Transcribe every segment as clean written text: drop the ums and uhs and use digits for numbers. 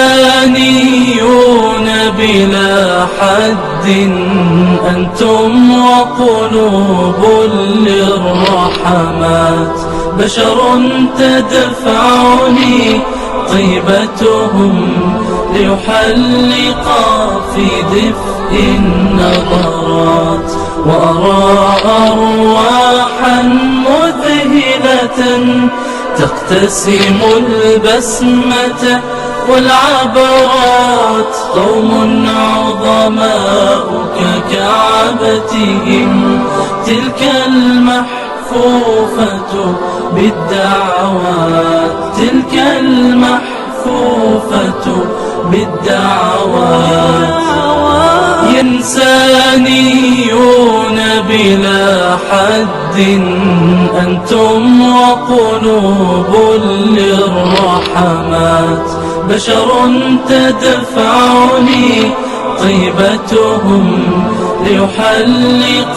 إنسانيون بلا حد أنتم وقلوب للرحمات، بشر تدفعني طيبتهم ليحلق في دفء النظرات، وأرى أرواحا مذهلة تقتسم البسمة والعبرات، قوم عظماء ككعبتهم تلك المحفوفة بالدعوات، تلك المحفوفة بالدعوات. إنسانيون بلا حد أنتم وقلوب للرحمات، بشر تدفعني طيبتهم ليحلق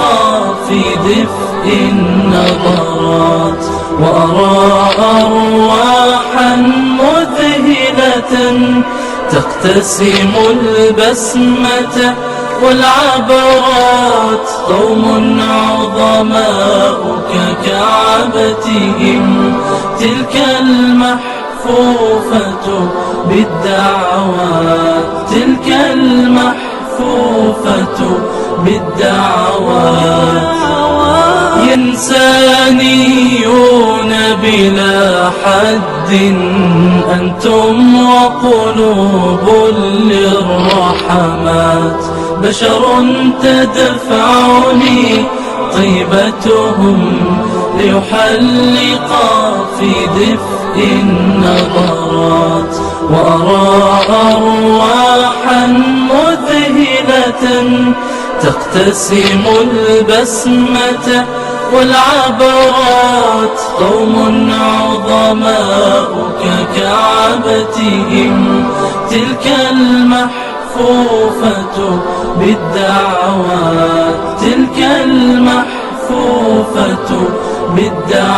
في دفء النظرات، وأرى أرواحا مذهلة تقتسم البسمة والعبرات، قوم عظماء ككعبتهم تلك المحفوفة بالدعوات، تلك المحفوفة بالدعوات. إنسانيون بلا حد أنتم وقلوب للرحمات، بشر تدفعني طيبتهم ليحلق في دفء النظرات، وأرى أرواحا مذهلة تقتسم البسمة والعبرات، قوم عظماء ككعبتهم تلك المحفوفة بالدعوات، تلك المحفوفة بالدعوات.